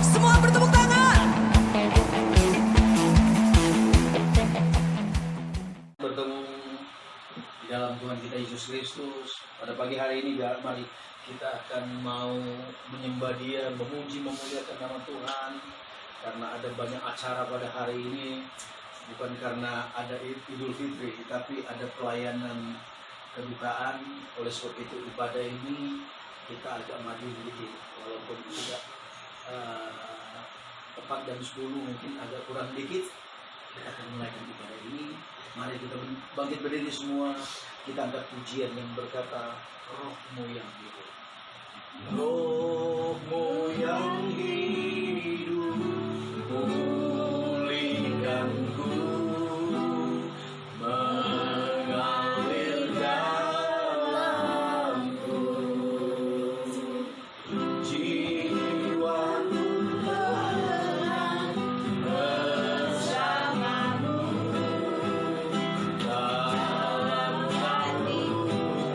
Semua bertepuk tangan. Bertemu di dalam Tuhan kita Yesus Kristus pada pagi hari ini, mari kita akan mau menyembah Dia, memuji, memuliakan nama Tuhan. Karena ada banyak acara pada hari ini, bukan karena ada Idul Fitri, tapi ada pelayanan kedukaan. Oleh sebab itu ibadah ini kita agak maju sedikit, walaupun tidak tepat jam 10, mungkin agak kurang dikit. Kita akan mulaikan ibadah ini. Mari kita bangkit berdiri semua. Kita angkat pujian yang berkata, Rohmu yang hidup. Rohmu yang hidup, pulihkanku, mengalir dalamku, jiwaku tenang bersamamu, dalam kandunganmu.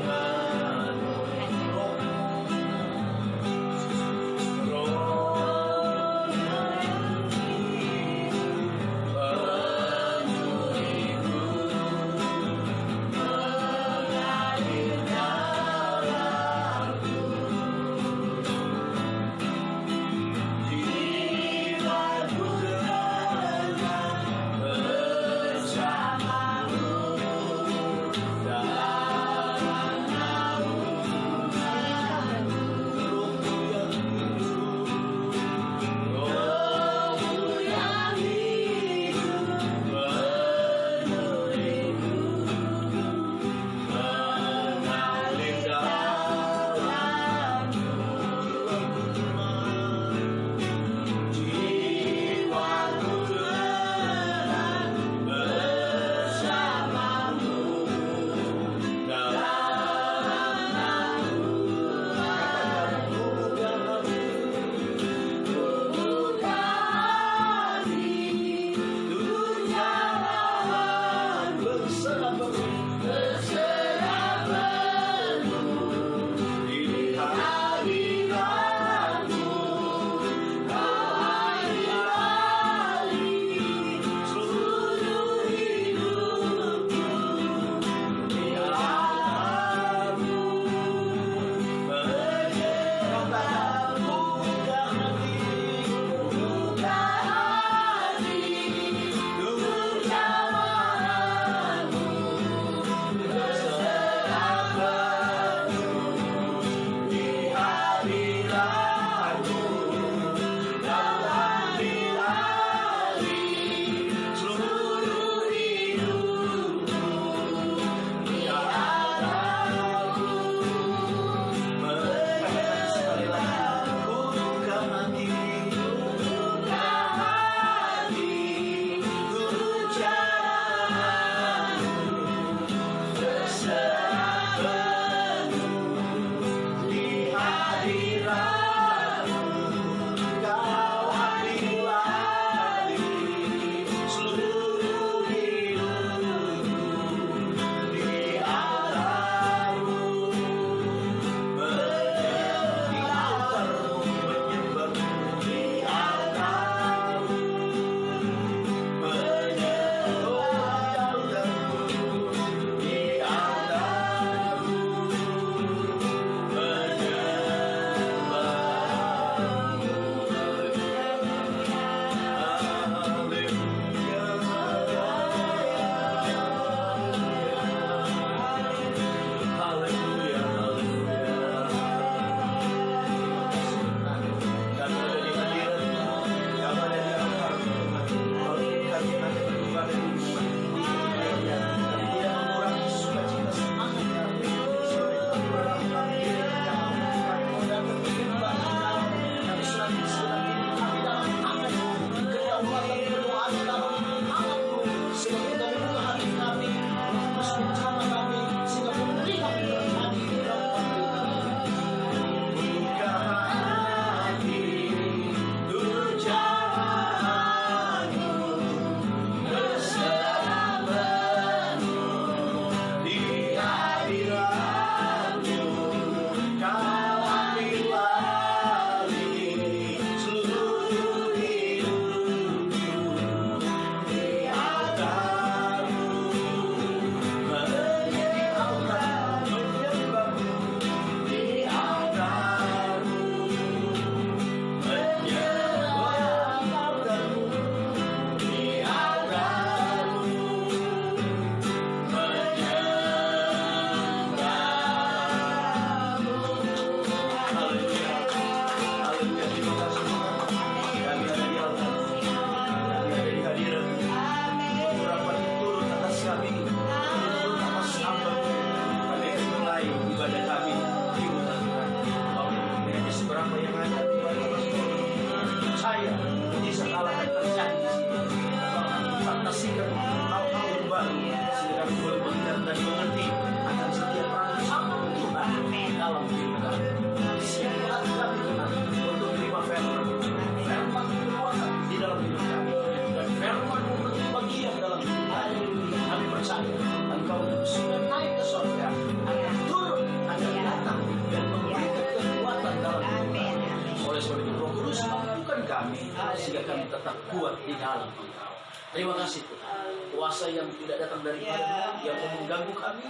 sehingga kami tetap kuat di dalam Engkau. Terima kasih Tuhan. Kuasa yang tidak datang daripada yang mau mengganggu kami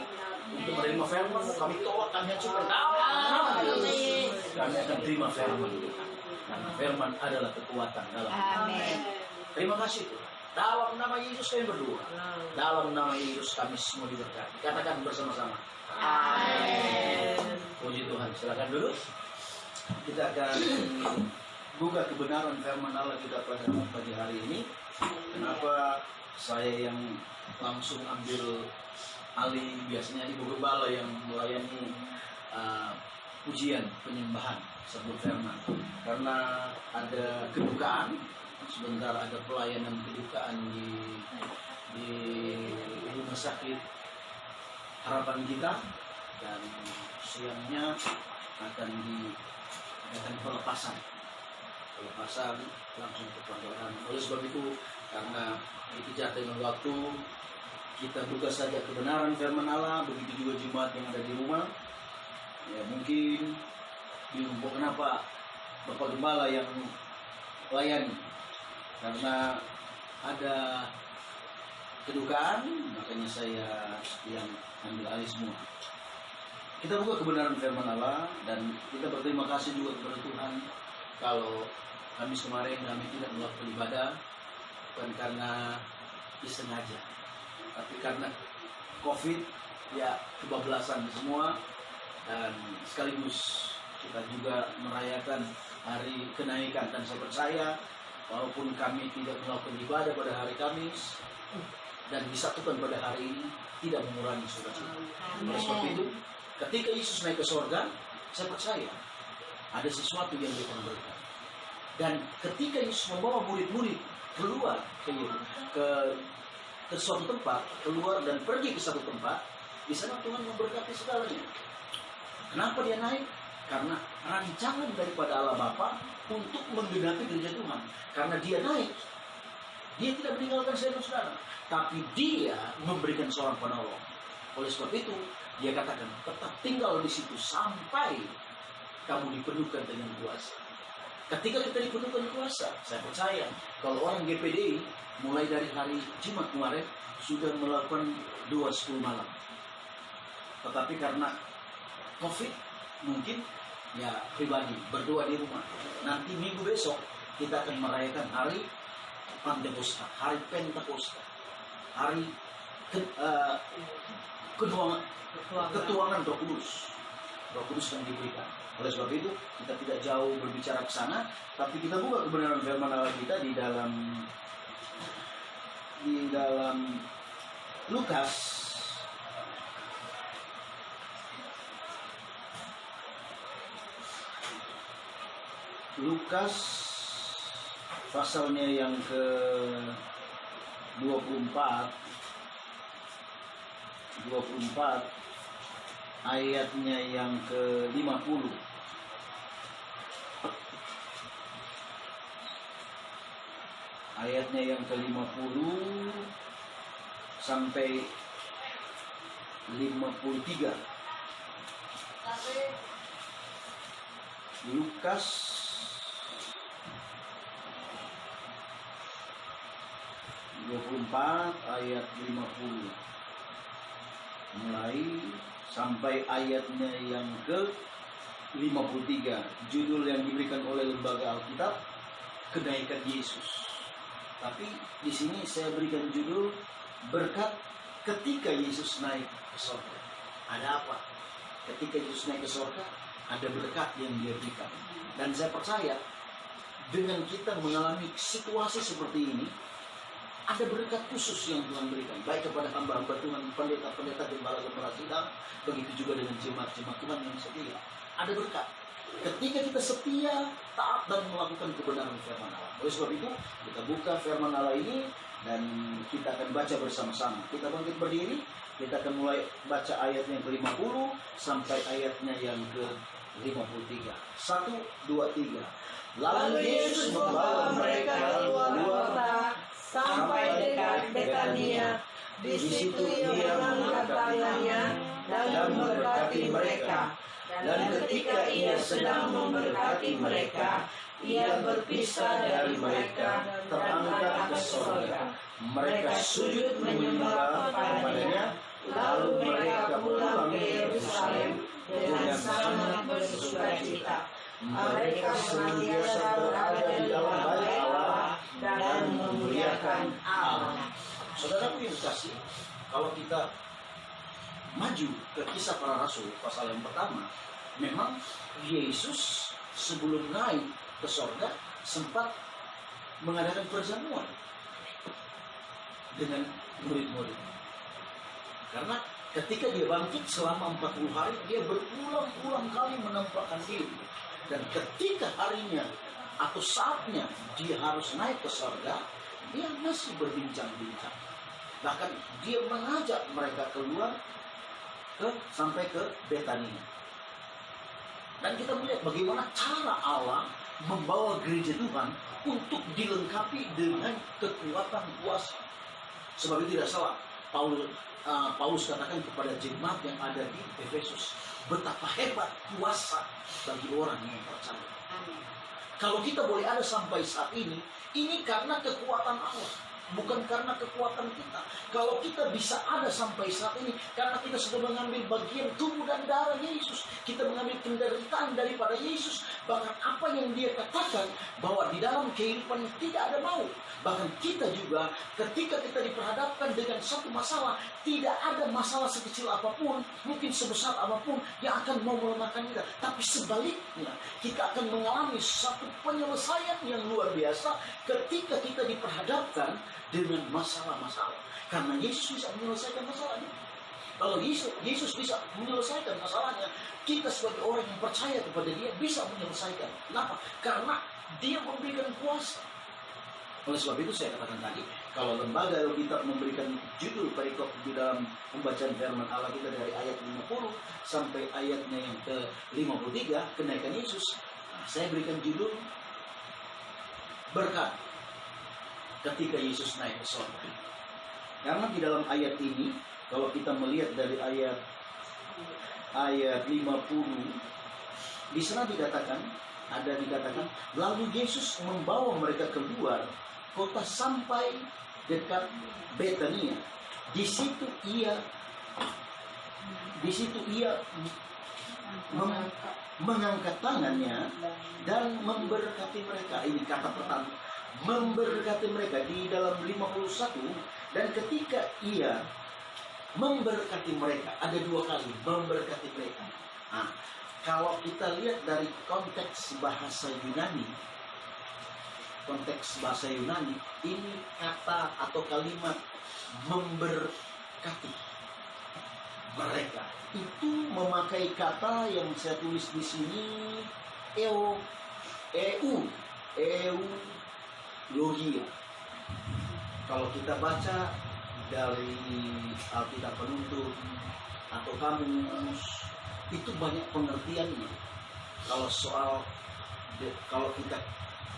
untuk menerima firman, kami tolak, kami hancurkan. Kami akan terima firman Tuhan. Karena firman adalah kekuatan dalam Amin. Terima kasih Tuhan. Dalam nama Yesus kami berdoa. Dalam nama Yesus kami semua diberkati. Katakan bersama-sama. Amin. Puji Tuhan. Silakan duduk. Kita akan buka kebenaran firman Allah kita pada pagi hari ini. Kenapa saya yang langsung ambil alih, biasanya Ibu Gembala yang melayani pujian penyembahan sebelum firman. Karena ada kedukaan, sebentar ada pelayanan kedukaan di rumah sakit Harapan Kita, dan siangnya akan diadakan pelepasan langsung ke panggilan. Oleh sebab itu, karena dikejar dengan waktu, kita buka saja kebenaran firman Allah. Begitu juga jemaat yang ada di rumah. Ya, mungkin bingung kenapa Bapak Gembala yang layani, karena ada kedukaan, makanya saya yang ambil alih semua. Kita buka kebenaran firman Allah, dan kita berterima kasih juga kepada Tuhan kalau Kamis kemarin kami tidak melakukan ibadah, bukan karena disengaja, tapi karena COVID ya kebablasan semua. Dan sekaligus kita juga merayakan hari kenaikan, dan saya percaya walaupun kami tidak melakukan ibadah pada hari Kamis dan disatukan pada hari ini, tidak mengurangi sukacita. Oleh sebab itu, ketika Yesus naik ke surga, saya percaya ada sesuatu yang dia akan berikan. Dan ketika Yesus membawa murid-murid keluar ke suatu tempat, keluar dan pergi ke satu tempat, di sana Tuhan memberkati segalanya. Kenapa dia naik? Karena rancangan daripada Allah Bapa untuk menggenapi gereja Tuhan. Karena dia naik, dia tidak meninggalkan saudara-saudara, tapi dia memberikan seorang penolong. Oleh sebab itu, dia katakan, tetap tinggal di situ sampai kamu dipenuhkan dengan kuasa. Ketika kita dipenuhkan kuasa, saya percaya kalau orang GPDI mulai dari hari Jumat kemarin sudah melakukan 2 malam. Tetapi karena COVID mungkin ya pribadi berdoa di rumah. Nanti minggu besok kita akan merayakan hari Pentakosta, hari Pentakosta, hari ketuangan Roh Kudus. Roh Kudus yang diberikan. Oleh sebab itu kita tidak jauh berbicara ke sana, tapi kita buka kebenaran firman Allah kita di dalam Lukas pasalnya yang ke 24 ayatnya yang ke 50. Ayatnya yang ke 50 sampai 53. Lukas 24 ayat 50 mulai sampai ayatnya yang ke 53. Judul yang diberikan oleh Lembaga Alkitab, Kenaikan Yesus. Tapi di sini saya berikan judul berkat ketika Yesus naik ke surga. Ada apa? Ketika Yesus naik ke surga, ada berkat yang dia berikan. Dan saya percaya dengan kita mengalami situasi seperti ini, ada berkat khusus yang Tuhan berikan, baik kepada hamba-hamba Tuhan, pendeta-pendeta, gembala-gembala sidang, begitu juga dengan jemaat-jemaat Tuhan yang setia. Ada berkat ketika kita setia, taat, dan melakukan kebenaran firman Allah. Oleh sebab itu, kita buka firman Allah ini dan kita akan baca bersama-sama. Kita bangkit berdiri, kita akan mulai baca ayat yang ke-50 sampai ayatnya yang ke-53. 1, 2, 3. Lalu Yesus membawa mereka keluar kota sampai dekat Betania. Di situ ia mengangkat tangannya dan memberkati mereka. Dan ketika ia sedang memberkati mereka, ia berpisah dari mereka, terangkat ke surga. Mereka sujud menyembah kepadanya, lalu mereka pulang ke Yerusalem dengan sangat bersukacita. Mereka senantiasa berada di dalam bait Allah dan memuliakan Allah. Saudara yang kasih, kalau kita maju ke Kisah Para Rasul pasal yang pertama, memang Yesus sebelum naik ke sorga sempat mengadakan perjamuan dengan murid-murid. Karena ketika dia bangkit selama 40 hari, dia berulang-ulang kali menampakkan diri. Dan ketika harinya atau saatnya dia harus naik ke sorga, dia masih berbincang-bincang. Bahkan dia mengajak mereka keluar sampai ke Betania. Dan kita melihat bagaimana cara Allah membawa gereja Tuhan untuk dilengkapi dengan kekuatan kuasa. Sebab itu tidak salah Paulus katakan kepada jemaat yang ada di Efesus, betapa hebat kuasa bagi orang yang percaya. Kalau kita boleh ada sampai saat ini karena kekuatan Allah, bukan karena kekuatan kita. Kalau kita bisa ada sampai saat ini, karena kita sudah mengambil bagian tubuh dan darah Yesus. Kita mengambil penderitaan daripada Yesus. Bahkan apa yang dia katakan, bahwa di dalam kehidupan tidak ada maut. Bahkan kita juga, ketika kita diperhadapkan dengan satu masalah, tidak ada masalah sekecil apapun, mungkin sebesar apapun, yang akan mau melemahkan kita. Tapi sebaliknya, kita akan mengalami satu penyelesaian yang luar biasa ketika kita diperhadapkan dengan masalah-masalah. Karena Yesus bisa menyelesaikan masalahnya. Kalau Yesus bisa menyelesaikan masalahnya, kita sebagai orang yang percaya kepada dia bisa menyelesaikan. Kenapa? Karena dia memberikan kuasa. Oleh sebab itu saya katakan tadi, kalau lembaga Alkitab memberikan judul perikop di dalam pembacaan firman Allah kita dari ayat 50 sampai ayatnya yang ke-53, kenaikan Yesus, saya berikan judul berkat ketika Yesus naik ke surga. Karena di dalam ayat ini, kalau kita melihat dari ayat 50, di sana dikatakan, lalu Yesus membawa mereka keluar kota sampai dekat Betania. Di situ ia mengangkat tangannya dan memberkati mereka. Ini kata pertama, memberkati mereka di dalam 51. Dan ketika ia memberkati mereka, ada dua kali memberkati mereka. Nah, kalau kita lihat dari konteks bahasa Yunani, ini kata atau kalimat memberkati mereka itu memakai kata yang saya tulis di sini, eulogia. Kalau kita baca dari Alkitab Penuntun atau kamus, itu banyak pengertiannya. Kalau kita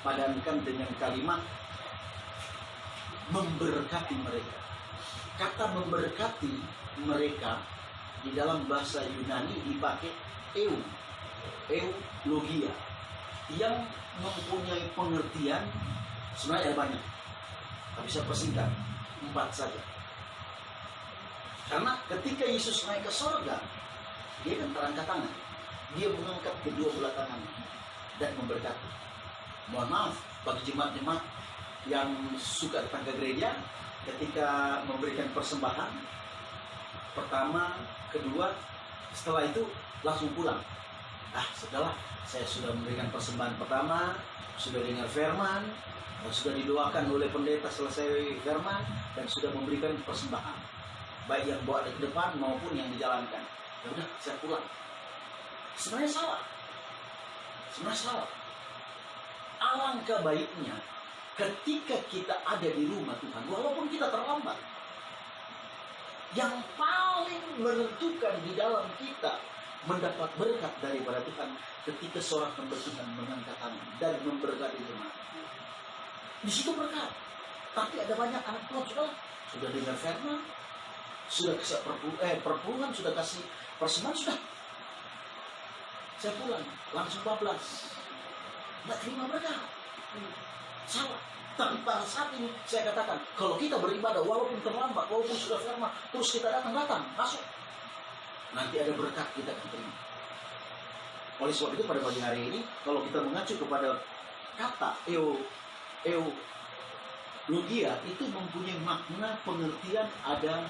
padankan dengan kalimat memberkati mereka, kata memberkati mereka di dalam bahasa Yunani dipakai eulogia, yang mempunyai pengertian sebenarnya ada banyak, tapi saya persingkat 4 saja. Karena ketika Yesus naik ke surga, dia kan terangkat tangan, dia mengangkat kedua belah tangannya dan memberkati. Mohon maaf bagi jemaat-jemaat yang suka datang ke gereja, ketika memberikan persembahan pertama, kedua, setelah itu langsung pulang. Setelah saya sudah memberikan persembahan pertama, sudah dengar firman, sudah didoakan oleh pendeta selesai firman, dan sudah memberikan persembahan, baik yang bawa ke depan maupun yang dijalankan. Ya udah, saya pulang. Sebenarnya salah. Alangkah baiknya ketika kita ada di rumah Tuhan, walaupun kita terlambat, yang paling menentukan di dalam kita mendapat berkat daripada Tuhan ketika seorang hamba Tuhan mengangkat tangan dan memberkati jemaat. Di situ berkat. Tapi ada banyak anak Tuhan sudah dengar firman, sudah kasih perpuluhan, sudah kasih persembahan, sudah. Saya pulang langsung bablas. nggak terima berkat. Salah. Tapi pada saat ini saya katakan, kalau kita beribadah walaupun terlambat, walaupun sudah firman, terus kita datang, masuk. Nanti ada berkat kita akan terima. Oleh sebab itu pada pagi hari ini, kalau kita mengacu kepada kata logia itu mempunyai makna pengertian ada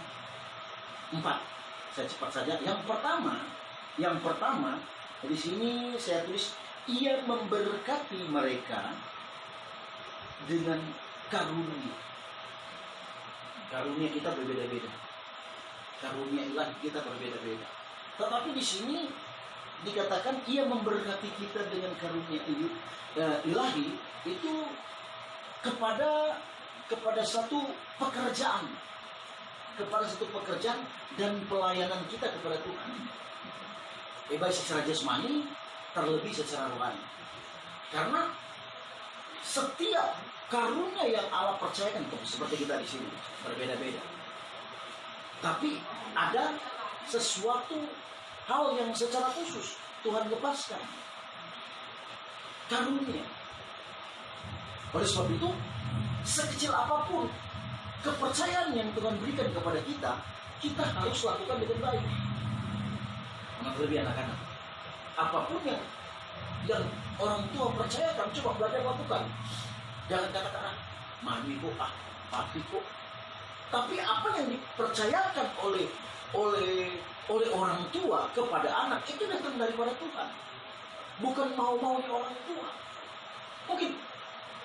4. Saya cepat saja. Yang pertama di sini saya tulis, ia memberkati mereka dengan karunia. Karunia kita berbeda-beda. Karunia ilahi kita berbeda-beda. Tetapi di sini dikatakan ia memberkati kita dengan karunia ilahi itu kepada satu pekerjaan, dan pelayanan kita kepada Tuhan. Baik secara jasmani, terlebih secara rohani. Karena setiap karunia yang Allah percayakan, seperti kita di sini berbeda-beda. Tapi ada sesuatu hal yang secara khusus Tuhan lepaskan. Karunia. Oleh sebab itu, sekecil apapun kepercayaan yang Tuhan berikan kepada kita harus lakukan dengan baik. Terlebih anak-anak. Apapun yang orang tua percayakan, coba belajar lakukan. Jangan katakan, mami kok, papi kok. Tapi apa yang dipercayakan oleh orang tua kepada anak itu datang daripada Tuhan, bukan mau-maunya orang tua. Mungkin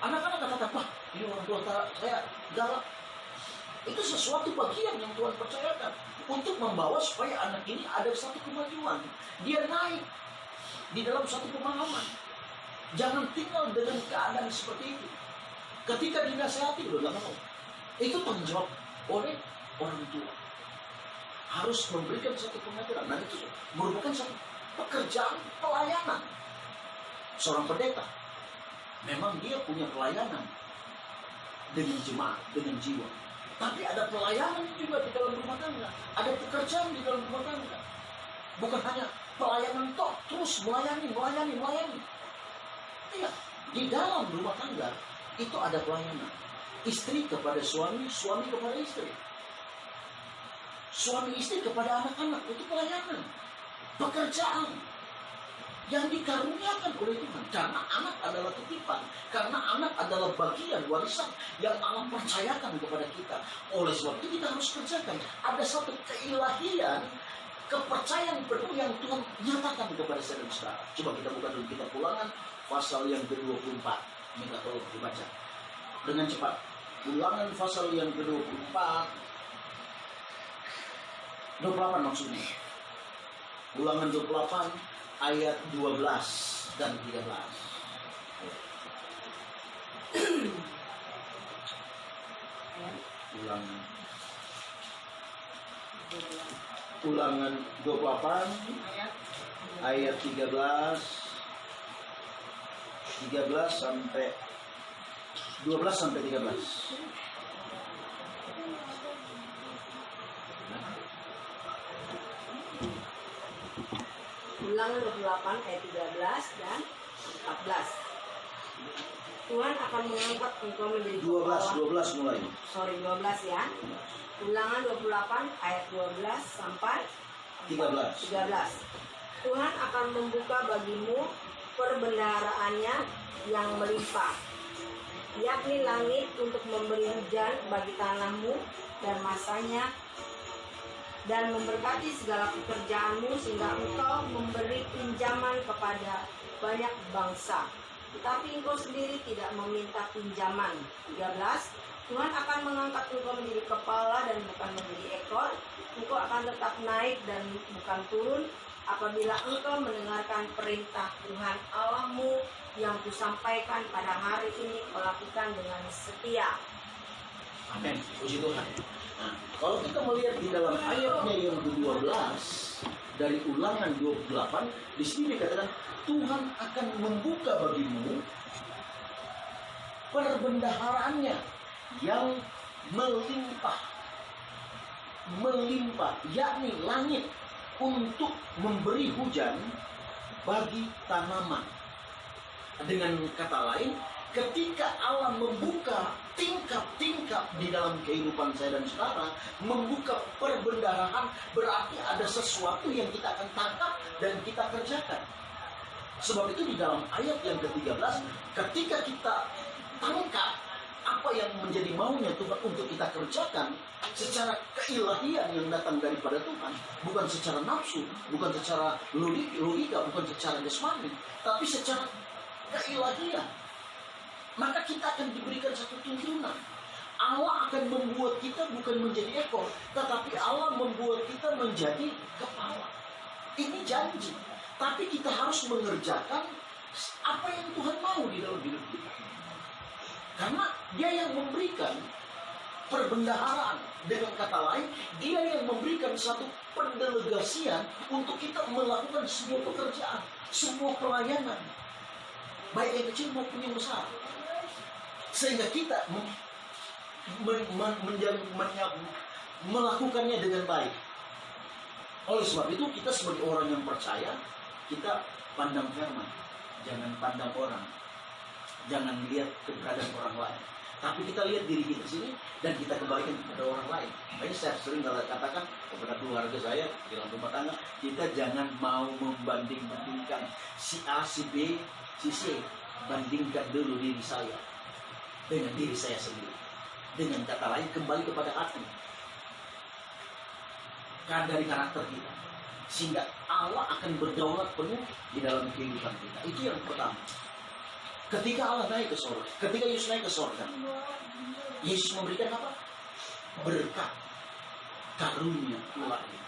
anak-anak kata, "Pak, ini orang tua saya galak." Itu sesuatu bagian yang Tuhan percayakan untuk membawa supaya anak ini ada satu kemajuan. Dia naik di dalam satu pemahaman. Jangan tinggal dengan keadaan seperti itu. Ketika dinasihati udah gak mau. Itu tanggung jawab oleh orang tua. Harus memberikan satu pengajaran. Dan itu merupakan satu pekerjaan pelayanan. Seorang pendeta memang dia punya pelayanan dengan jemaat, dengan jiwa. Tapi ada pelayanan juga di dalam rumah tangga. Ada pekerjaan di dalam rumah tangga. Bukan hanya pelayanan toh, terus melayani. Tidak. Di dalam rumah tangga itu ada pelayanan. Istri kepada suami, suami kepada istri. Suami istri kepada anak-anak, itu pelayanan. Pekerjaan yang dikaruniakan oleh Tuhan. Karena anak adalah titipan. Karena anak adalah bagian warisan yang Allah percayakan kepada kita. Oleh sebab itu kita harus kerjakan. Ada satu keilahian, kepercayaan penuh yang Tuhan nyatakan kepada saya dan saudara. Coba kita buka dulu kitab Ulangan pasal yang ke-24. Minta tolong dibaca dengan cepat. Ulangan pasal yang ke-24. 28 maksudnya. Ulangan 28 ayat 12 dan 13. Ulangan 28 ayat 13 sampai 12 sampai 13. Ulangan 28 ayat 13 dan 14. Tuhan akan mengangkat engkau menjadi 12 mulai. 12 ya. Ulangan 28 ayat 12 sampai 13. Tuhan akan membuka bagimu perbendaharaannya yang melimpah, yakni langit untuk memberi hujan bagi tanahmu dan masanya, dan memberkati segala pekerjaanmu sehingga engkau memberi pinjaman kepada banyak bangsa, tetapi engkau sendiri tidak meminta pinjaman. 13. Tuhan akan mengangkat engkau menjadi kepala dan bukan menjadi ekor. Engkau akan tetap naik dan bukan turun, apabila engkau mendengarkan perintah Tuhan Allahmu yang kusampaikan pada hari ini, kau lakukan dengan setia. Amin. Puji Tuhan. Nah, kalau kita melihat di dalam ayatnya yang ke-12 dari Ulangan 28, di sini dikatakan Tuhan akan membuka bagimu perbendaharaannya yang melimpah, yakni langit untuk memberi hujan bagi tanaman. Dengan kata lain, ketika Allah membuka tingkap-tingkap di dalam kehidupan saya dan saudara, membuka perbendaharaan, berarti ada sesuatu yang kita akan tangkap dan kita kerjakan. Sebab itu di dalam ayat yang ke-13, ketika kita tangkap apa yang menjadi maunya Tuhan untuk kita kerjakan secara keilahian yang datang daripada Tuhan, bukan secara nafsu, bukan secara logika, bukan secara jasmani, tapi secara keilahian, maka kita akan diberikan satu tuntunan. Allah akan membuat kita bukan menjadi ekor, tetapi Allah membuat kita menjadi kepala. Ini janji. Tapi kita harus mengerjakan apa yang Tuhan mau di dalam hidup kita. Karena Dia yang memberikan perbendaharaan. Dengan kata lain, Dia yang memberikan satu pendelegasian untuk kita melakukan semua pekerjaan, semua pelayanan, baik yang kecil maupun yang besar. Sehingga kita melakukannya dengan baik. Oleh sebab itu, kita sebagai orang yang percaya, kita pandang firman, jangan pandang orang, jangan lihat keberadaan orang lain, tapi kita lihat diri kita sini dan kita kembalikan kepada orang lain. Makanya saya sering katakan kepada keluarga saya di dalam rumah tangga, kita jangan mau membanding-bandingkan si A, si B, si C. Bandingkan dulu diri saya dengan diri saya sendiri. Dengan kata lain, kembali kepada hati, dari karakter kita, sehingga Allah akan berdaulat penuh di dalam kehidupan kita. Itu yang pertama. Ketika Allah naik ke surga, ketika Yesus naik ke surga, Yesus memberikan apa? Berkat, karunia ilahi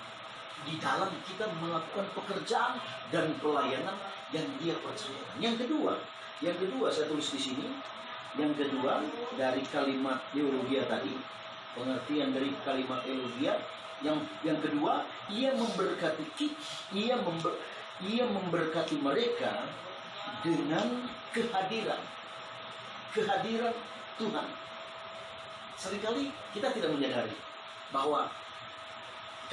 di dalam kita melakukan pekerjaan dan pelayanan yang Dia percayakan. Yang kedua saya tulis di sini. Yang kedua dari kalimat eulogia tadi, pengertian dari kalimat eulogia. Yang kedua, Ia memberkati mereka dengan kehadiran Tuhan. Seringkali kita tidak menyadari bahwa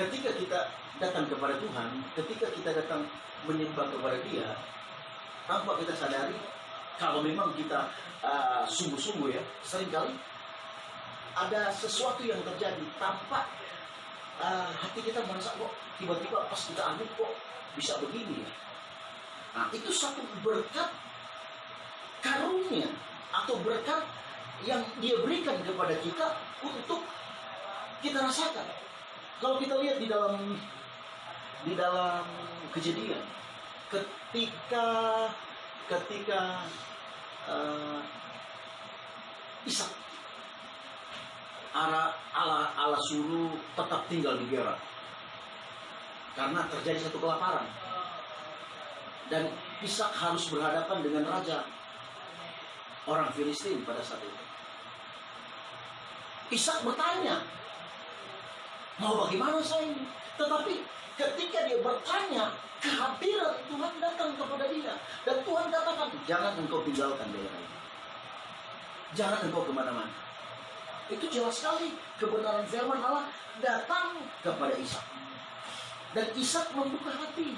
ketika kita datang kepada Tuhan, ketika kita datang menyembah kepada Dia, tanpa kita sadari, kalau memang kita sungguh-sungguh ya, seringkali ada sesuatu yang terjadi tanpa hati kita merasa kok tiba-tiba pas kita ambil kok bisa begini ya. Nah, itu satu berkat karunia atau berkat yang Dia berikan kepada kita untuk kita rasakan. Kalau kita lihat di dalam Kejadian, ketika Ishak Allah suruh tetap tinggal di Gerar karena terjadi satu kelaparan, dan Ishak harus berhadapan dengan raja orang Filistin pada saat itu. Ishak bertanya, mau bagaimana saya ini? Tetapi ketika dia bertanya, kehadiran Tuhan datang kepada dia, dan Tuhan katakan, jangan engkau tinggalkan daerah ini, jangan engkau kemana-mana. Itu jelas sekali kebenaran firman Allah datang kepada Ishak. Dan Ishak membuka hati.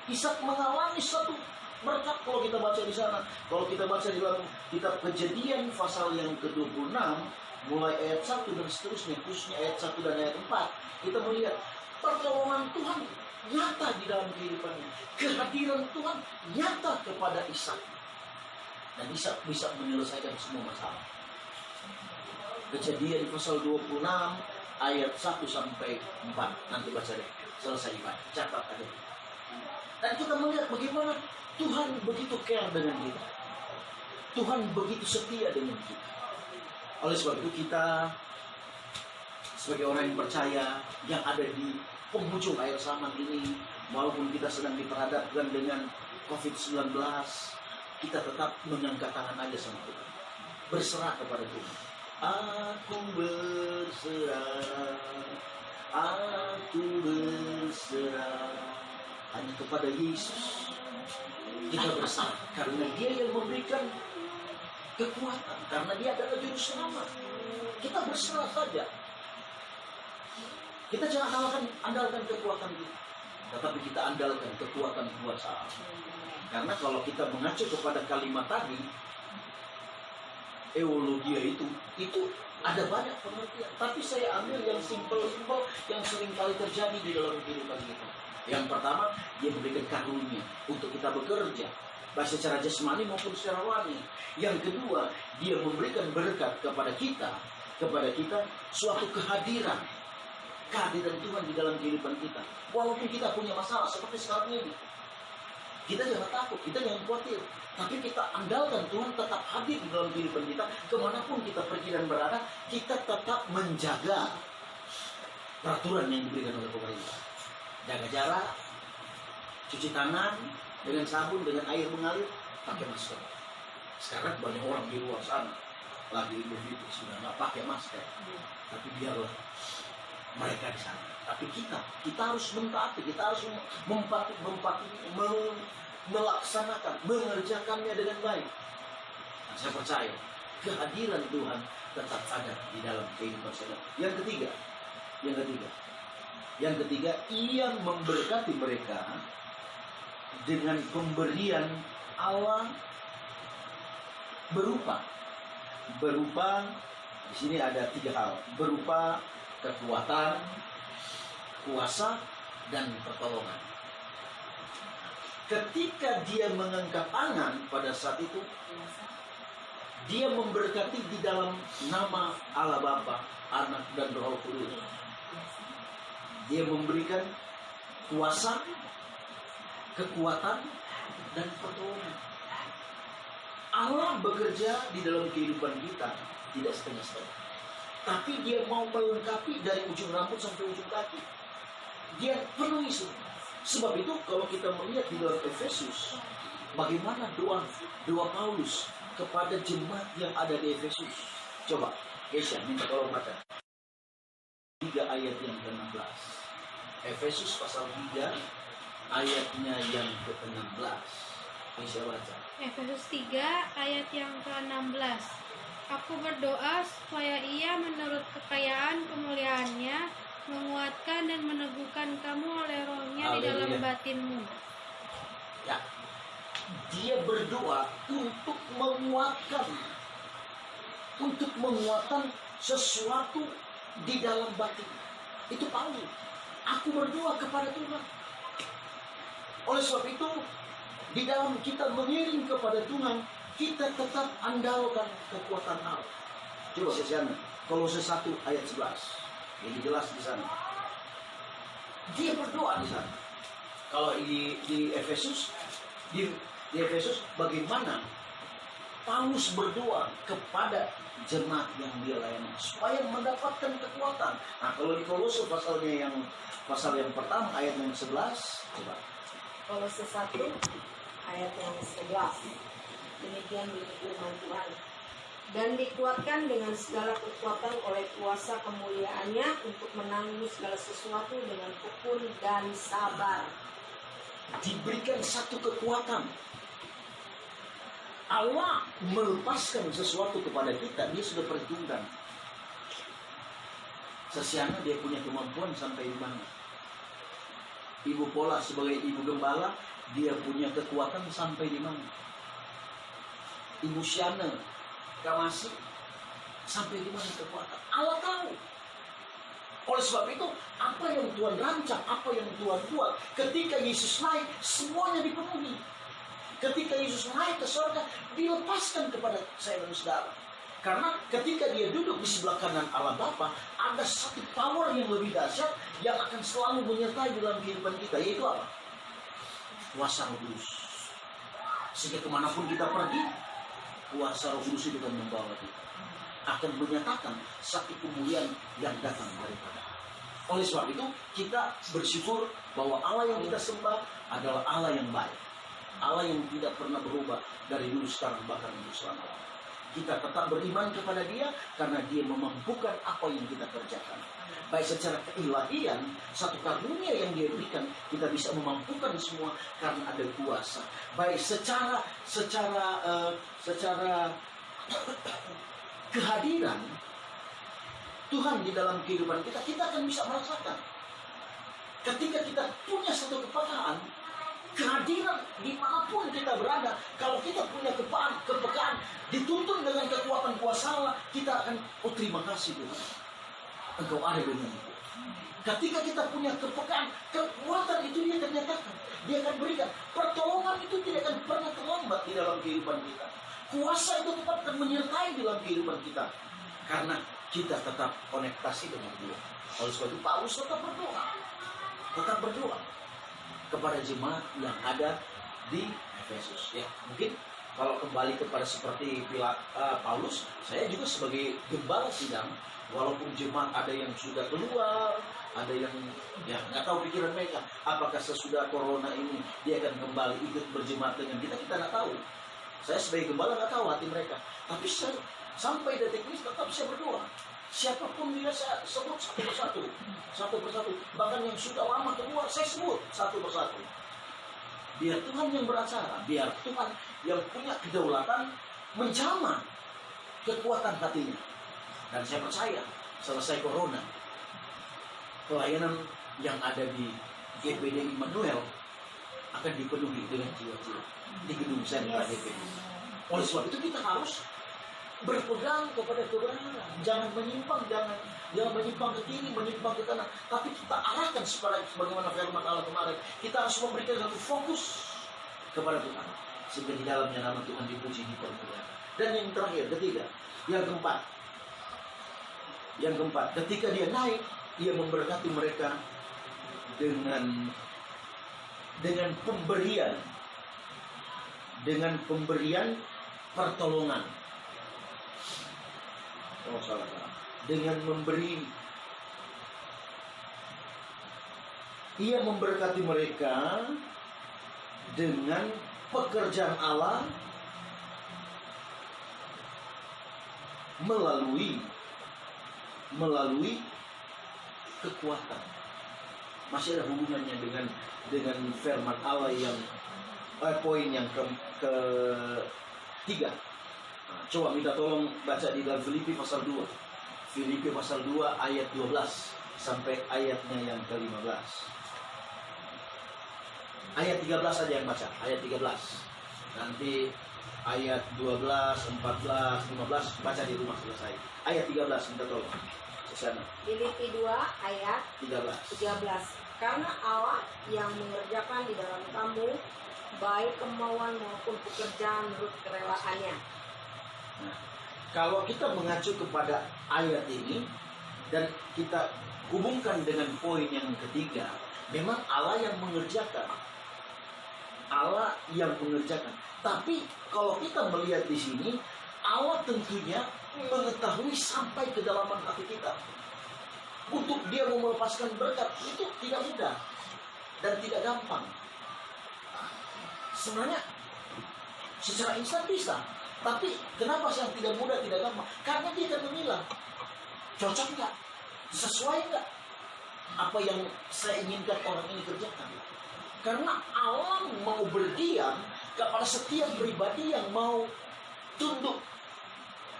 Ishak mengalami satu berkat. Kalau kita baca di sana, kalau kita baca di dalam kitab Kejadian pasal yang ke-26, mulai ayat 1 dan seterusnya, khususnya ayat 1 dan ayat 4, kita melihat pertolongan Tuhan nyata di dalam kehidupannya. Kehadiran Tuhan nyata kepada Ishak. Dan Ishak bisa menyelesaikan semua masalah. Kejadian pasal 26 ayat 1 sampai 4. Nanti baca deh, selesai ibadah, catat aja. Dan kita melihat bagaimana Tuhan begitu care dengan kita. Tuhan begitu setia dengan kita. Oleh sebab itu kita sebagai orang yang percaya, yang ada di penghujung akhir zaman ini, walaupun kita sedang diperhadapkan dengan COVID-19, kita tetap mengangkat tangan aja sama Tuhan, berserah kepada Tuhan. Aku berserah hanya kepada Yesus. Kita berserah karena Dia yang memberikan kekuatan, karena Dia adalah juru selamat. Kita berserah saja. Kita jangan andalkan kekuatan kita. tetapi kita andalkan kekuatan kuasa Allah. Karena kalau kita mengacu kepada kalimat tadi, eulogia itu ada banyak pengertian. Tapi saya ambil yang simpel-simpel yang sering kali terjadi di dalam kehidupan kita. Yang pertama, dia memberikan karunia untuk kita bekerja, baik secara jasmani maupun secara rohani. Yang kedua, dia memberikan berkat kepada kita suatu kehadiran Tuhan di dalam kehidupan kita. Walaupun kita punya masalah seperti sekarang ini, kita jangan takut, kita jangan khawatir. Tapi kita andalkan Tuhan tetap hadir di dalam kehidupan kita. Kemanapun kita pergi dan berada, kita tetap menjaga peraturan yang diberikan oleh pemerintah. Jaga jarak, cuci tangan dengan sabun, dengan air mengalir, pakai masker. Sekarang banyak orang di luar sana lagi begitu sudah nggak pakai masker. Tapi biarlah mereka di sana. Tapi kita harus mentaati, kita harus melaksanakan, mengerjakannya dengan baik. Nah, saya percaya kehadiran Tuhan tetap ada di dalam kehidupan saudara. Yang ketiga, Ia memberkati mereka dengan pemberian Allah berupa di sini ada 3 hal, berupa kekuatan, kuasa, dan pertolongan. Ketika dia mengangkat tangan pada saat itu, dia memberkati di dalam nama Allah Bapa, Anak, dan Roh Kudus. Dia memberikan kuasa, kekuatan, dan pertolongan. Allah bekerja di dalam kehidupan kita tidak setengah-setengah, tapi dia mau melengkapi dari ujung rambut sampai ujung kaki. Dia penuhi semua. Sebab itu kalau kita melihat di dalam Efesus, bagaimana doa Paulus kepada jemaat yang ada di Efesus. Coba, Kesha, minta tolong baca 3 ayat yang ke-16. Efesus pasal 3 ayatnya yang ke-16. Kesha baca. Efesus 3 ayat yang ke-16. Aku berdoa supaya Ia menurut kekayaan kemuliaannya menguatkan dan meneguhkan kamu oleh Roh-Nya di dalam batinmu. Ya, dia berdoa untuk menguatkan sesuatu di dalam batin. Itu Paulus. Aku berdoa kepada Tuhan. Oleh sebab itu, di dalam kita mengiring kepada Tuhan, kita tetap andalkan kekuatan Allah. Coba saya Kolose 1 ayat 11. Ini jelas di sana. Dia berdoa di sana. Kalau di Efesus, di Efesus bagaimana Paulus berdoa kepada jemaat yang dia layani supaya mendapatkan kekuatan. Nah, kalau di Kolose pasal yang pertama ayat yang 11, coba. Kolose 1 ayat yang 11. Demikian firman Tuhan. Dan dikuatkan dengan segala kekuatan oleh kuasa kemuliaannya untuk menanggung segala sesuatu dengan tekun dan sabar. Diberikan satu kekuatan. Allah melepaskan sesuatu kepada kita, dia sudah perhitungkan. Sesiana dia punya kemampuan sampai di mana. Ibu Pola sebagai ibu gembala, dia punya kekuatan sampai di mana. Ibu Syana Kamasi sampai di mana kekuatan. Allah tahu. Oleh sebab itu, apa yang Tuhan rancang, apa yang Tuhan buat, ketika Yesus naik, semuanya dipenuhi. Ketika Yesus naik ke surga, dilepaskan kepada saya dan saudara. Karena ketika dia duduk di sebelah kanan Allah Bapa, ada satu power yang lebih dahsyat yang akan selalu menyertai dalam kehidupan kita, yaitu apa? Kuasa Roh Kudus. Sehingga kemanapun kita pergi, kuasa Roh Kudus itu akan membawa kita, akan menyatakan satu kemuliaan yang datang daripada. Oleh sebab itu, kita bersyukur bahwa Allah yang kita sembah adalah Allah yang baik, Allah yang tidak pernah berubah dari dulu, sekarang, bahkan untuk selama-lamanya. Kita tetap beriman kepada Dia karena Dia memampukan apa yang kita kerjakan. Baik secara keilahian, satu karunia yang Dia berikan, kita bisa memampukan semua karena ada kuasa. Baik secara kehadiran Tuhan di dalam kehidupan kita, kita akan bisa merasakan. ketika kita punya satu kepekaan, kehadiran dimanapun kita berada, kalau kita punya kepekaan, dituntun dengan kekuatan kuasa Allah, kita akan, oh terima kasih Tuhan, Engkau ada denganku. Ketika kita punya kepekaan, kekuatan itu dia akan nyatakan, dia akan berikan. Pertolongan itu tidak akan pernah terlambat di dalam kehidupan kita. Kuasa itu tetap akan menyertai dalam kehidupan kita, karena kita tetap konektasi dengan Dia. Oleh sebab itu Paulus tetap berdoa kepada jemaat yang ada di Efesus. Ya, mungkin kalau kembali kepada seperti Paulus, saya juga sebagai gembala sidang, walaupun jemaat ada yang sudah keluar, ada yang ya nggak tahu pikiran mereka, apakah sesudah corona ini dia akan kembali ikut berjemaat dengan kita nggak tahu. Saya sebagai gembala nggak tahu hati mereka, tapi sampai detik ini tetap saya berdoa. Siapapun dia saya sebut satu persatu. Bahkan yang sudah lama keluar saya sebut satu persatu. Biar Tuhan yang beracara, biar Tuhan yang punya kedaulatan menjamah kekuatan hatinya. Dan saya percaya selesai corona, pelayanan yang ada di GPD Immanuel akan dipenuhi dengan jiwa-jiwa di gedung sentra GPD. Oleh sebab itu kita harus berpegang kepada kebenaran, jangan menyimpang, jangan menyimpang ke kiri, menyimpang ke kanan, tapi kita arahkan sebagaimana firman Allah kemarin. Kita harus memberikan satu fokus kepada Tuhan, sehingga di dalamnya nama Tuhan dipuji, dipermuliakan. Dan yang terakhir, ketiga, yang keempat, ketika dia naik, dia memberkati mereka dengan pemberian pertolongan. Dengan memberi, ia memberkati mereka dengan pekerjaan Allah melalui kekuatan. Masih ada hubungannya dengan firman Allah yang poin yang ketiga. Coba minta tolong baca di dalam Filipi pasal 2. Filipi pasal 2 ayat 12 sampai ayatnya yang ke-15. Ayat 13 aja yang baca, ayat 13. Nanti ayat 12, 14, 15 baca di rumah selesai. Ayat 13 minta tolong. Sesana. Filipi 2 ayat 13. Karena Allah yang mengerjakan di dalam kamu baik kemauan maupun pekerjaan menurut kerelaannya. Nah, kalau kita mengacu kepada ayat ini dan kita hubungkan dengan poin yang ketiga, memang Allah yang mengerjakan. Tapi kalau kita melihat di sini, Allah tentunya mengetahui sampai kedalaman hati kita. Untuk dia melepaskan berkat itu tidak mudah dan tidak gampang. Sebenarnya secara instan bisa, tapi kenapa yang tidak mudah, tidak gampang? Karena dia akan memilah, cocok nggak, sesuai nggak apa yang saya inginkan orang ini kerjakan. Karena Allah mau berdiam kepada setiap pribadi yang mau tunduk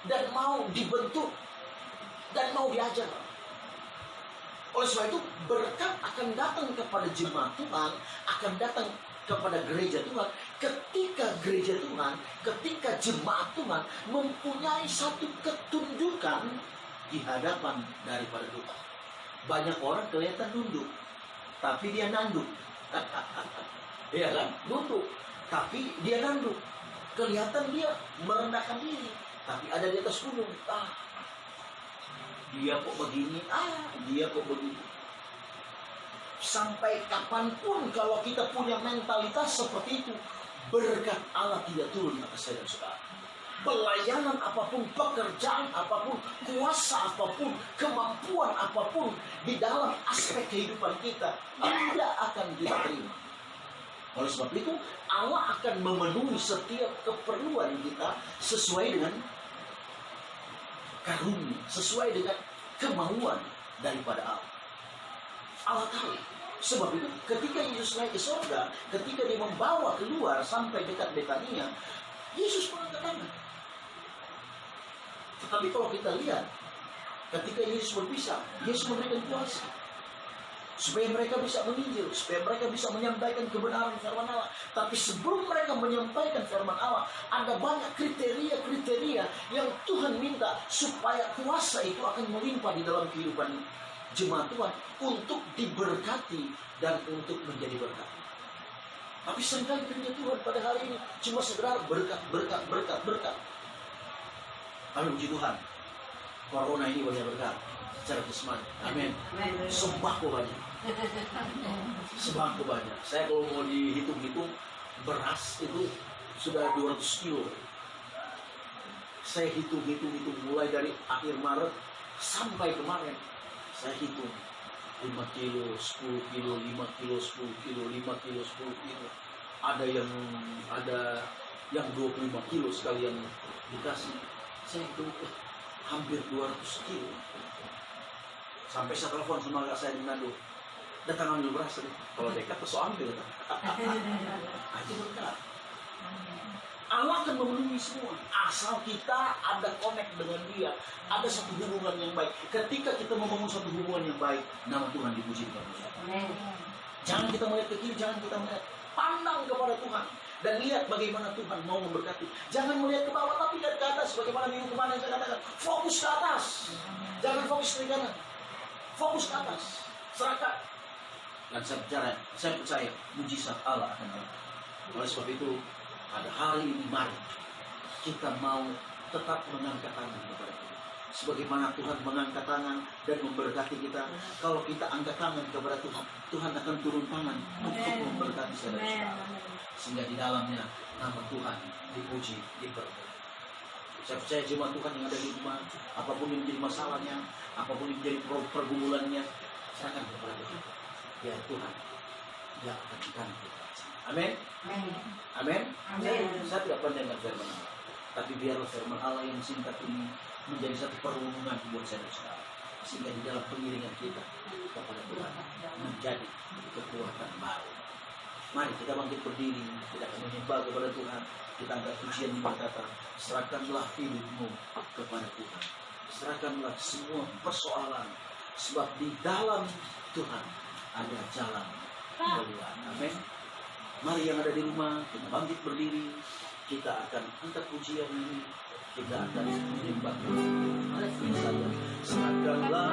dan mau dibentuk dan mau diajar. Oleh sebab itu berkat akan datang kepada jemaat Tuhan, akan datang kepada gereja Tuhan ketika jemaat Tuhan mempunyai satu ketundukan di hadapan daripada Tuhan. Banyak orang kelihatan nunduk, tapi dia nanduk. Iya kan? Nunduk, tapi dia nanduk. Kelihatan dia merendahkan diri, tapi ada di atas gunung. Dia kok begini, dia kok begitu. Sampai kapanpun kalau kita punya mentalitas seperti itu, berkat Allah tidak turun atas saya dan saudara. Pelayanan apapun, pekerjaan apapun, kuasa apapun, kemampuan apapun di dalam aspek kehidupan kita tidak akan kita terima. Oleh sebab itu Allah akan memenuhi setiap keperluan kita sesuai dengan karunia, sesuai dengan kemauan daripada Allah. Allah tahu. Sebab itu ketika Yesus naik ke surga, ketika dia membawa keluar sampai dekat Betania, Yesus mengangkat tangan. Tetapi kalau kita lihat, ketika Yesus berpisah, Yesus memberikan kuasa. supaya mereka bisa menginjil, supaya mereka bisa menyampaikan kebenaran firman Allah. Tapi sebelum mereka menyampaikan firman Allah, ada banyak kriteria yang Tuhan minta supaya kuasa itu akan melimpah di dalam kehidupan jemaat Tuhan untuk diberkati dan untuk menjadi berkat. Tapi seringkali kerja Tuhan pada hari ini cuma sekedar berkat. Lalu puji Tuhan, corona ini banyak berkat secara jasmani. Amin. Sembako banyak. Sembako banyak. Saya kalau mau dihitung-hitung, beras itu sudah 200 kilo. Saya hitung mulai dari akhir Maret sampai kemarin. Saya hitung 5 kilo, 10 kilo, 5 kilo, 10 kilo, 5 kilo, 10 kilo. Ada yang 25 kilo sekali yang dikasih. Saya hitung hampir 200 kilo. Sampai saya telepon sama kakak saya di Manado. Datang ambil beras deh. Kalau dekat terus ambil. Itu berkat. Allah akan memenuhi semua. Asal kita ada connect dengan Dia, ada satu hubungan yang baik. Ketika kita membangun satu hubungan yang baik, nama Tuhan dipuji di manusia. Jangan kita melihat ke kiri, jangan kita melihat. Pandang kepada Tuhan dan lihat bagaimana Tuhan mau memberkati. Jangan melihat ke bawah, tapi lihat ke atas. Bagaimana minggu kemarin saya katakan, fokus ke atas. Jangan fokus ke kanan. Fokus ke atas. Serahkan. Dan saya percaya mujizat Allah akan datang. Oleh sebab itu, pada hari ini mari kita mau tetap mengangkat tangan kepada Tuhan. Sebagaimana Tuhan mengangkat tangan dan memberkati kita, kalau kita angkat tangan kepada Tuhan, Tuhan akan turun tangan untuk memberkati saudara-saudara. Sehingga di dalamnya nama Tuhan dipuji, diberkati. Saya percaya jemaat Tuhan yang ada di rumah, apapun yang menjadi masalahnya, apapun yang menjadi pergumulannya, serahkan kepada Tuhan. Biar Tuhan dia akan ganti. Amin. Amin. Saya tidak pandai dengan firman Allah, tapi biarlah firman Allah yang singkat ini menjadi satu perlindungan buat saudara-saudara, sehingga di dalam pengiringan kita kepada Tuhan menjadi kekuatan baru. Mari kita bangkit berdiri, kita akan menyembah kepada Tuhan. Kita angkat pujian yang berkata, serahkanlah hidupmu kepada Tuhan. Serahkanlah semua persoalan, sebab di dalam Tuhan ada jalan keluar. Amin. Mari yang ada di rumah, kita bangkit berdiri. Kita akan angkat pujian ini. Kita akan menyembah Tuhan. Mari kita saja. Serahkanlah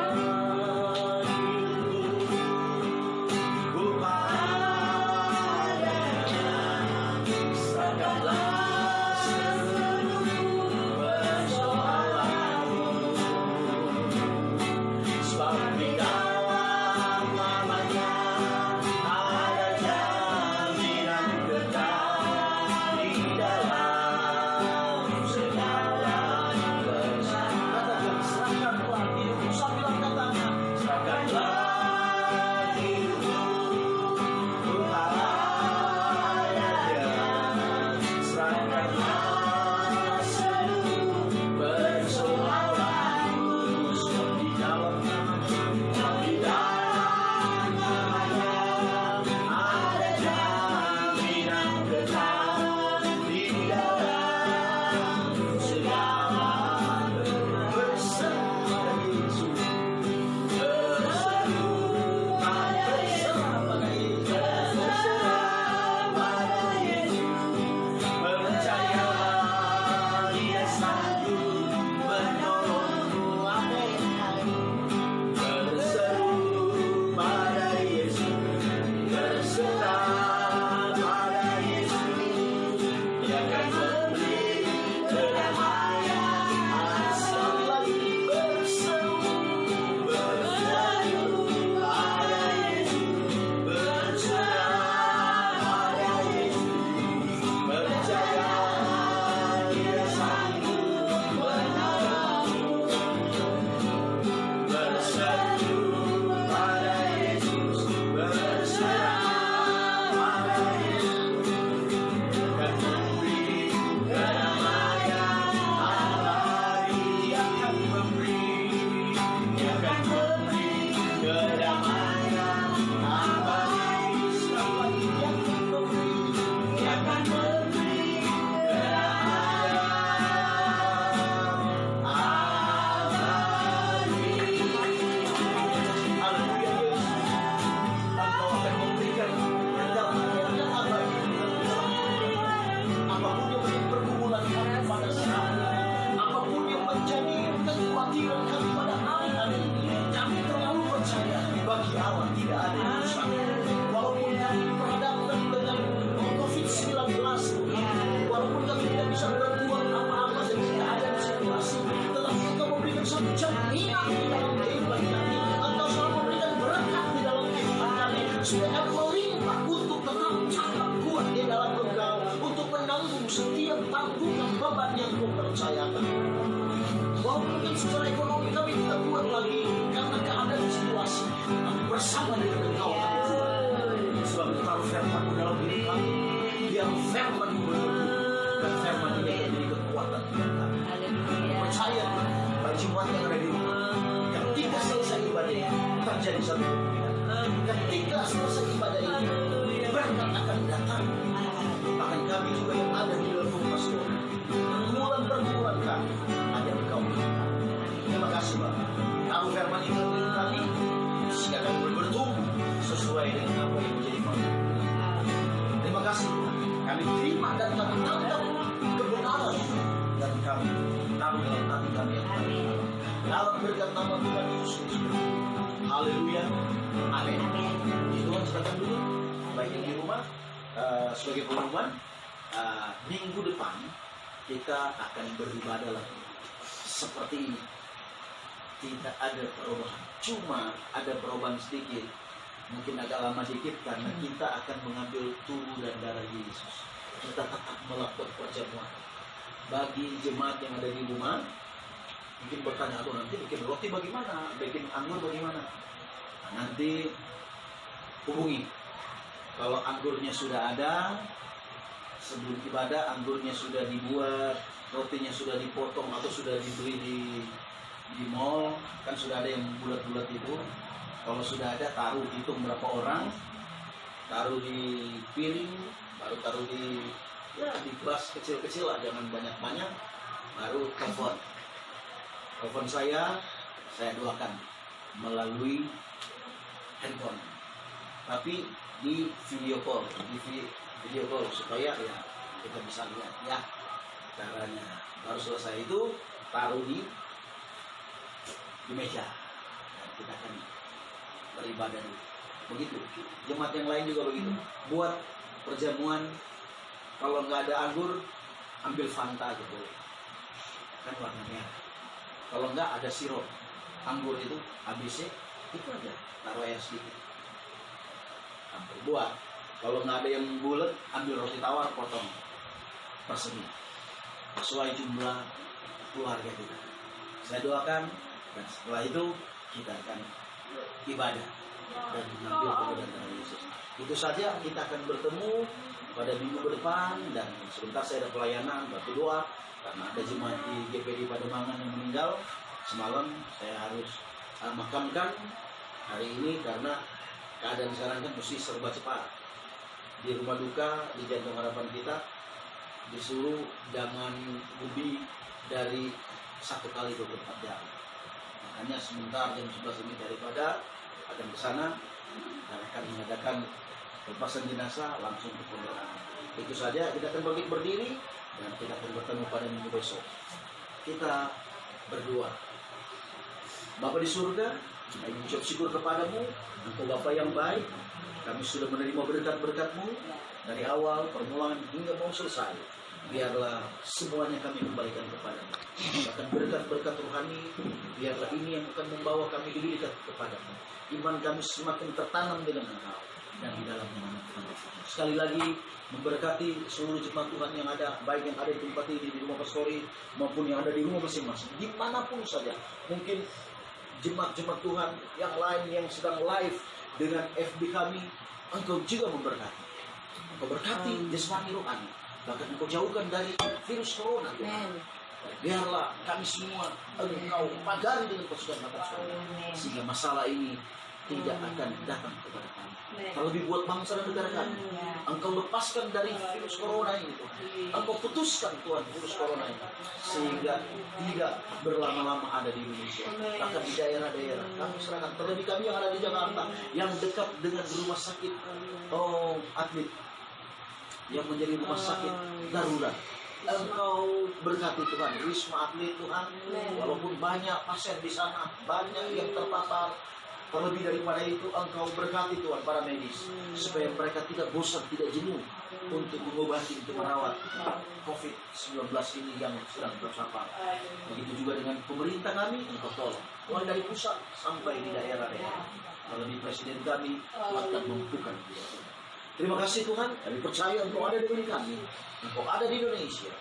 hidupku padanya. Serahkanlah seluruh persoalanmu. Sebab di dalam namanya ada jaminan kekal di dalam segala persoalan. Katakan serahkanlah hidupku sambil angkat tangan. Serahkanlah hidupku padanya. Serahkanlah seluruh persoalanmu. Sebab di dalam namanya ada jaminan kekal di dalam segala bersama Yesus. Berseru pada Yesus. Berserah pada Yesus. Percayalah Dia sanggup menolongmu. Amin. Berseru pada Yesus. Berserah pada Yesus. Dia akan memberi kedamaian. Sekali lagi berseru pada Yesus. Berserah pada Yesus. Percayalah Dia sanggup menolongmu. Berseru pada Yesus. Berserah pada Yesus. Akan memberi kedamaian. kami, taruh dalam hati kami yang paling dalam. Dalam berkat nama Tuhan Yesus Kristus. Haleluya. Amin. Tuhan sertakan dulu, baik yang di rumah, sebagai pengumuman, minggu depan kita akan beribadah lagi seperti ini. Tidak ada perubahan, cuma ada perubahan sedikit, mungkin agak lama dikit karena kita akan mengambil tubuh dan darah Yesus. Kita tetap melakukan perjamuan. Bagi jemaat yang ada di rumah, mungkin bertanya, aduh nanti bikin roti bagaimana, bikin anggur bagaimana? Nah, nanti hubungi. Kalau anggurnya sudah ada, sebelum ibadah anggurnya sudah dibuat, rotinya sudah dipotong atau sudah dibeli di mall, kan sudah ada yang bulat-bulat itu. Kalau sudah ada, taruh, hitung berapa orang, taruh di piring, baru taruh di gelas kecil-kecil lah, jangan banyak-banyak, baru telepon saya doakan melalui handphone, tapi di video call supaya ya kita bisa lihat ya caranya. Baru selesai itu taruh di meja dan kita akan beribadah dulu. Begitu. Jemaat yang lain juga begitu. Buat perjamuan, kalau nggak ada anggur, ambil Fanta gitu. Kan warna merah. Kalau nggak ada sirup anggur itu ABC, itu aja. Taruh air sedikit. Ambil buat. Kalau nggak ada yang bulat, ambil roti tawar, potong persegi sesuai jumlah keluarga kita. Saya doakan, dan setelah itu kita akan ibadah dan mengambil kemuliaan dari Yesus. Itu saja, kita akan bertemu pada minggu depan, dan sebentar saya ada pelayanan bantu doa karena ada jemaat di GPD Pademangan yang meninggal semalam. Saya harus makamkan hari ini karena keadaan sekarang kan mesti serba cepat. Di rumah duka di Jantung Harapan kita disuruh jangan lebih dari 1 kali 24 jam. Makanya sebentar jam 11 ini daripada akan ke sana dan akan mengadakan lepasan jenazah langsung ke pembelaan. Itu saja, kita akan bangkit berdiri dan kita akan bertemu pada minggu besok. Kita berdoa. Bapa di surga, kami mengucap syukur kepadamu, Engkau Bapa yang baik. Kami sudah menerima berkat-berkat-Mu dari awal permulaan hingga mau selesai. Biarlah semuanya kami kembalikan kepadamu. Bahkan berkat-berkat rohani, biarlah ini yang akan membawa kami lebih dekat kepadamu. Iman kami semakin tertanam dengan Engkau dan di dalam nama Tuhan. Sekali lagi memberkati seluruh jemaat Tuhan yang ada, baik yang ada di tempat ini, di rumah pastori, maupun yang ada di rumah masing-masing, dimanapun saja. Mungkin jemaat-jemaat Tuhan yang lain yang sedang live dengan FB kami, Engkau juga memberkati. Engkau berkati jasmani rohani, bahkan Engkau jauhkan dari virus corona. Biarlah kami semua Engkau pagari dengan pasukan mata surga, sehingga masalah ini tidak akan datang kepada kami. Terlebih buat bangsa dan negara kami, Engkau lepaskan dari virus corona ini, Tuhan. Engkau putuskan, Tuhan, virus corona ini, sehingga tidak berlama-lama ada di Indonesia. Bahkan di daerah-daerah kami serahkan, terlebih kami yang ada di Jakarta, yang dekat dengan rumah sakit atlet, yang menjadi rumah sakit darurat. Engkau berkati, Tuhan, Wisma Atlet, Tuhan. Walaupun banyak pasien di sana, banyak yang terpapar, terlebih daripada itu Engkau berkati, Tuhan, para medis, supaya mereka tidak bosan, tidak jenuh untuk mengobati, untuk merawat COVID-19 ini yang sedang terpapar. Begitu juga dengan pemerintah kami, Engkau tolong, mulai dari pusat sampai di daerah-daerah. Terlebih Presiden kami, kuatkan, mampukan dia. Terima kasih, Tuhan, kami percaya Engkau ada dengan kami, Engkau ada di Indonesia,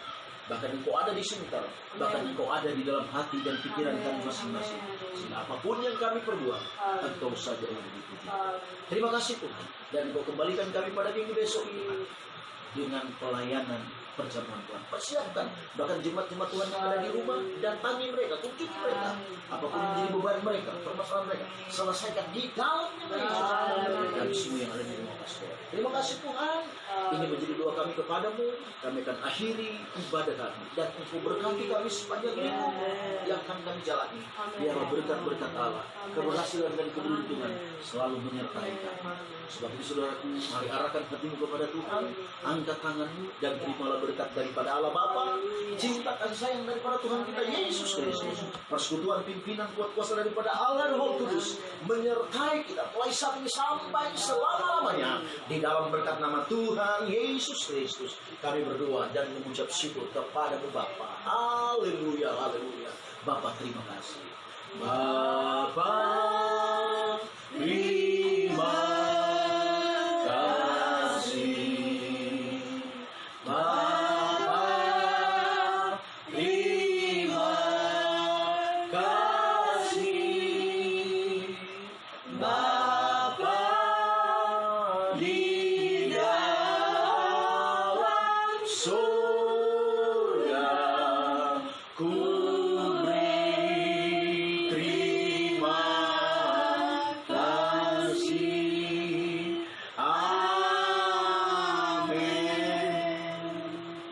bahkan Engkau ada di Sunter, bahkan Engkau ada di dalam hati dan pikiran kami masing-masing. Sehingga apapun yang kami perbuat, Engkau saja yang dipuji. Terima kasih, Tuhan, dan Engkau kembalikan kami pada minggu besok ini dengan pelayanan perjamuan Tuhan. Persiapkan bahkan jemaat-jemaat Tuhan yang ada di rumah, dan tanya mereka, kunjungi mereka, apapun yang menjadi beban mereka, permasalahan mereka, selesaikan di dalamnya mereka. Dan semua yang ada di rumah pastor. Terima kasih Tuhan. Ini menjadi doa kami kepadamu. Kami akan akhiri ibadah kami. Dan Engkau berkati kami sepanjang minggu yang akan kami jalani. Biarlah berkat-berkat Allah, keberhasilan dan keberuntungan selalu menyertai kami. Sebab itu saudaraku, mari arahkan hatimu kepada Tuhan. Angkat tanganmu dan terimalah berkat daripada Allah Bapa, cinta kasih sayang daripada Tuhan kita Yesus Kristus, persekutuan pimpinan kuat kuasa daripada Allah Roh Kudus menyertai kita mulai saat ini sampai selama-lamanya. Di dalam berkat nama Tuhan Yesus Kristus kami berdoa dan mengucap syukur kepadamu Bapa. Haleluya, haleluya. Bapa terima kasih. Bapa terima kasih. Bapa terima kasih. Bapa di dalam surga ku beri terima kasih. Amin.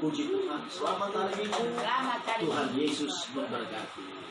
Puji Tuhan. Selamat hari Minggu. Selamat hari Tuhan Yesus memberkati.